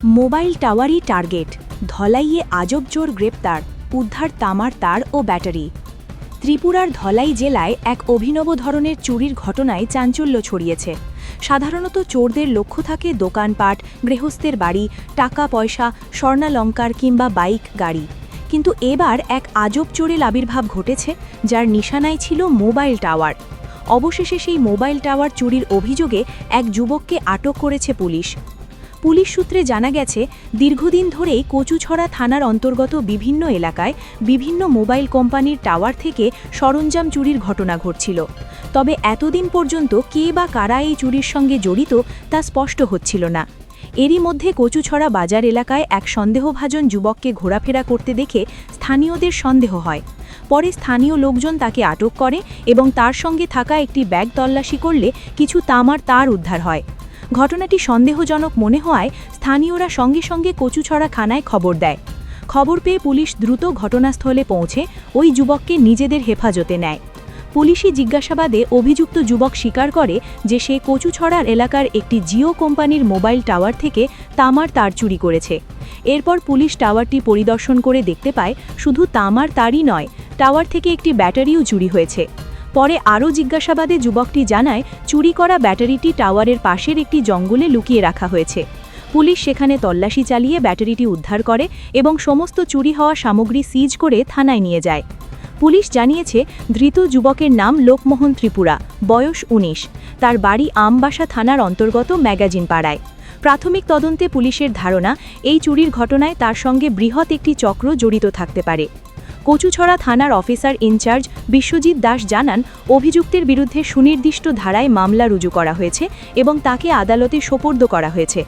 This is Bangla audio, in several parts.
মোবাইল টাওয়ারই টার্গেট, ধলাইয়ে আজব চোর গ্রেপ্তার, উদ্ধার তামার তার ও ব্যাটারি। ত্রিপুরার ধলাই জেলায় এক অভিনব ধরনের চুরির ঘটনায় চাঞ্চল্য ছড়িয়েছে। সাধারণত চোরদের লক্ষ্য থাকে দোকানপাট, গৃহস্থের বাড়ি, টাকা পয়সা, স্বর্ণালঙ্কার কিংবা বাইক, গাড়ি। কিন্তু এবার এক আজব চোরের আবির্ভাব ঘটেছে, যার নিশানায় ছিল মোবাইল টাওয়ার। অবশেষে সেই মোবাইল টাওয়ার চুরির অভিযোগে এক যুবককে আটক করেছে পুলিশ। পুলিশ সূত্রে জানা গেছে, দীর্ঘদিন ধরেই কচুছড়া থানার অন্তর্গত বিভিন্ন এলাকায় বিভিন্ন মোবাইল কোম্পানির টাওয়ার থেকে সরঞ্জাম চুরির ঘটনা ঘটছিল। তবে এতদিন পর্যন্ত কে বা কারা এই চুরির সঙ্গে জড়িত তা স্পষ্ট হচ্ছিল না। এরই মধ্যে কচুছড়া বাজার এলাকায় এক সন্দেহভাজন যুবককে ঘোরাফেরা করতে দেখে স্থানীয়দের সন্দেহ হয়। পরে স্থানীয় লোকজন তাকে আটক করে এবং তার সঙ্গে থাকা একটি ব্যাগ তল্লাশি করলে কিছু তামার তার উদ্ধার হয়। ঘটনাটি সন্দেহজনক মনে হওয়ায় স্থানীয়রা সঙ্গে সঙ্গে কচুছড়া থানায় খবর দেয়। খবর পেয়ে পুলিশ দ্রুত ঘটনাস্থলে পৌঁছে ওই যুবককে নিজেদের হেফাজতে নেয়। পুলিশি জিজ্ঞাসাবাদে অভিযুক্ত যুবক স্বীকার করে যে সে কচুছড়ার এলাকার একটি জিও কোম্পানির মোবাইল টাওয়ার থেকে তামার তার চুরি করেছে। এরপর পুলিশ টাওয়ারটি পরিদর্শন করে দেখতে পায় শুধু তামার তারই নয়, টাওয়ার থেকে একটি ব্যাটারিও চুরি হয়েছে। পরে আরও জিজ্ঞাসাবাদে যুবকটি জানায়, চুরি করা ব্যাটারিটি টাওয়ারের পাশের একটি জঙ্গলে লুকিয়ে রাখা হয়েছে। পুলিশ সেখানে তল্লাশি চালিয়ে ব্যাটারিটি উদ্ধার করে এবং সমস্ত চুরি হওয়া সামগ্রী সিজ করে থানায় নিয়ে যায়। পুলিশ জানিয়েছে, ধৃত যুবকের নাম লোকমোহন ত্রিপুরা, বয়স ১৯। তার বাড়ি আমবাসা থানার অন্তর্গত ম্যাগাজিন পাড়ায়। প্রাথমিক তদন্তে পুলিশের ধারণা, এই চুরির ঘটনায় তার সঙ্গে বৃহৎ একটি চক্র জড়িত থাকতে পারে। কচুছড়া থানার অফিসার ইনচার্জ বিশ্বজিৎ দাস জানান, অভিযুক্তের বিরুদ্ধে সুনির্দিষ্ট ধারায় মামলা রুজু করা হয়েছে এবং তাকে আদালতে সোপর্দ করা হয়েছে।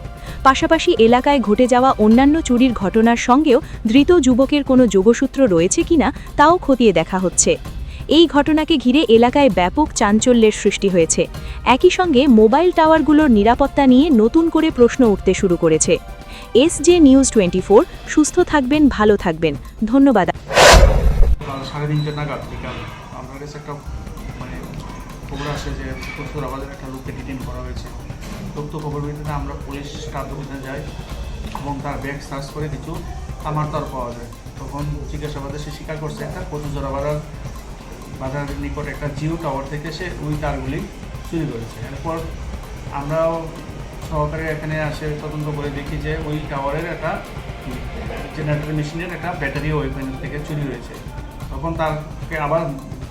পাশাপাশি এলাকায় ঘটে যাওয়া অন্যান্য চুরির ঘটনার সঙ্গেও ধৃত যুবকের কোনো যোগসূত্র রয়েছে কিনা তাও খতিয়ে দেখা হচ্ছে। এই ঘটনাকে ঘিরে এলাকায় ব্যাপক চাঞ্চল্যের সৃষ্টি হয়েছে। একই সঙ্গে মোবাইল টাওয়ারগুলোর নিরাপত্তা নিয়ে নতুন করে প্রশ্ন উঠতে শুরু করেছে। SJ News 24, সুস্থ থাকবেন, ভালো থাকবেন। ধন্যবাদ। 3:30 নাগাদ বিকাল আমার কাছে একটা খবর আসে যে কচুছড়া বাজারে একটা লোককে ডিটেইন করা হয়েছে। তথ্য খবর ভিত্তিতে আমরা পুলিশ স্টাফ অভিযানে যাই এবং তার ব্যাগ সার্চ করে কিছু তামার তার পাওয়া যায়। তখন জিজ্ঞাসাবাদে সে স্বীকার করছে একটা কচুছড়া বাজারের নিকট একটা জিও টাওয়ার থেকে সে ওই তারগুলি চুরি করেছে। এরপর আমরাও সহকারে এখানে আসে তদন্ত করে দেখি যে ওই টাওয়ারের একটা জেনারেটর মেশিনের একটা ব্যাটারিও ওইখান থেকে চুরি হয়েছে। তখন তাকে আবার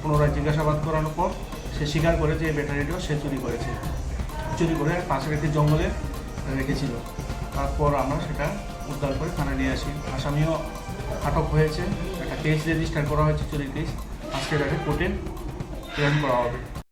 পুনরায় জিজ্ঞাসাবাদ করানোর পর সে স্বীকার করে যে ব্যাটারিটাও সে চুরি করেছে, চুরি করে পাশের একটি জঙ্গলে রেখেছিল। তারপর আমরা সেটা উদ্ধার করে থানায় নিয়ে আসি। আসামিও আটক হয়েছে, একটা কেস রেজিস্টার করা হয়েছে, চুরির কেস। আজকে তাকে কোর্টে প্রেরণ করা হবে।